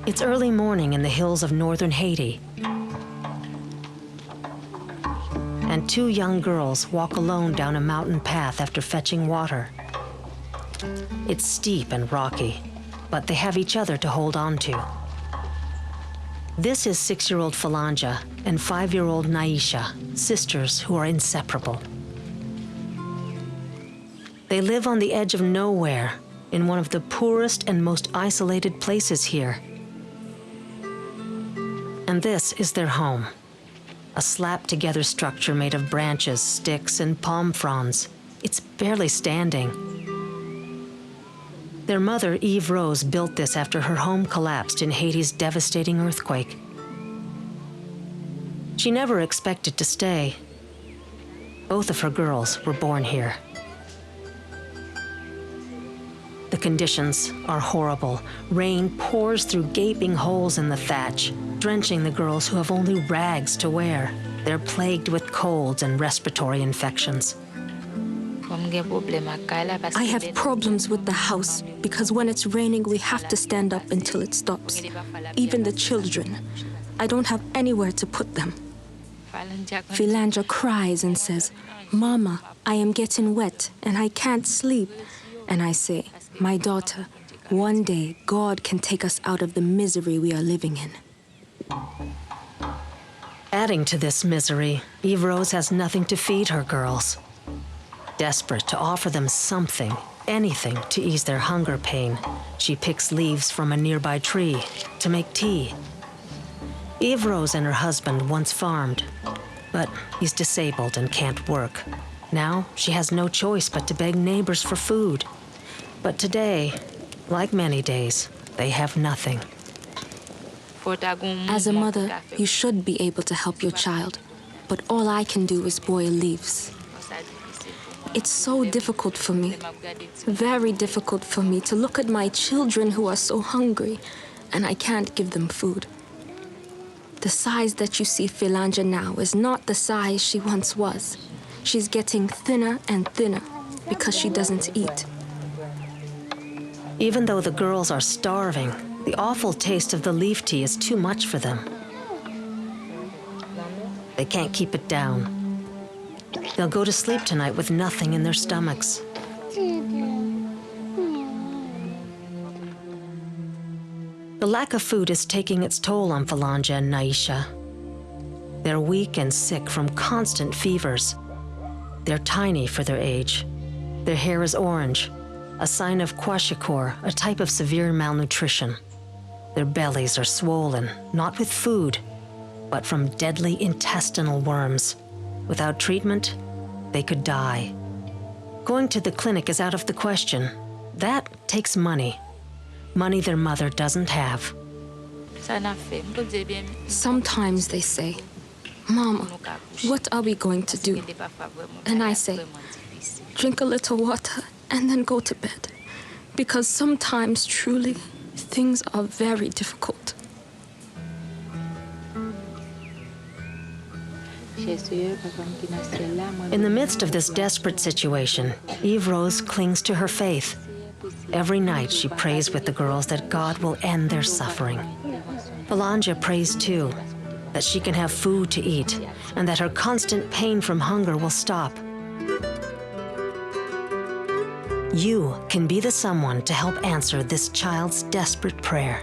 It's early morning in the hills of northern Haiti, and two young girls walk alone down a mountain path after fetching water. It's steep and rocky, but they have each other to hold on to. This is 6-year-old Phalandja and 5-year-old Naisha, sisters who are inseparable. They live on the edge of nowhere, in one of the poorest and most isolated places here. And this is their home, a slapped-together structure made of branches, sticks, and palm fronds. It's barely standing. Their mother, Eve Rose, built this after her home collapsed in Haiti's devastating earthquake. She never expected to stay. Both of her girls were born here. The conditions are horrible. Rain pours through gaping holes in the thatch, drenching the girls who have only rags to wear. They're plagued with colds and respiratory infections. I have problems with the house because when it's raining, we have to stand up until it stops. Even the children. I don't have anywhere to put them. Phalandja cries and says, "Mama, I am getting wet and I can't sleep." And I say, "My daughter, one day God can take us out of the misery we are living in." Adding to this misery, Eve Rose has nothing to feed her girls. Desperate to offer them something, anything to ease their hunger pain, she picks leaves from a nearby tree to make tea. Eve Rose and her husband once farmed, but he's disabled and can't work. Now she has no choice but to beg neighbors for food. But today, like many days, they have nothing. As a mother, you should be able to help your child, but all I can do is boil leaves. It's so difficult for me, very difficult for me to look at my children who are so hungry, and I can't give them food. The size that you see Phalandja now is not the size she once was. She's getting thinner and thinner because she doesn't eat. Even though the girls are starving, the awful taste of the leaf tea is too much for them. They can't keep it down. They'll go to sleep tonight with nothing in their stomachs. The lack of food is taking its toll on Phalandja and Naisha. They're weak and sick from constant fevers. They're tiny for their age. Their hair is orange, a sign of kwashiorkor, a type of severe malnutrition. Their bellies are swollen, not with food, but from deadly intestinal worms. Without treatment, they could die. Going to the clinic is out of the question. That takes money. Money their mother doesn't have. Sometimes they say, "Mama, what are we going to do?" And I say, "Drink a little water and then go to bed." Because sometimes, truly, things are very difficult. In the midst of this desperate situation, Eve Rose clings to her faith. Every night she prays with the girls that God will end their suffering. Phalandja prays too, that she can have food to eat and that her constant pain from hunger will stop. You can be the someone to help answer this child's desperate prayer.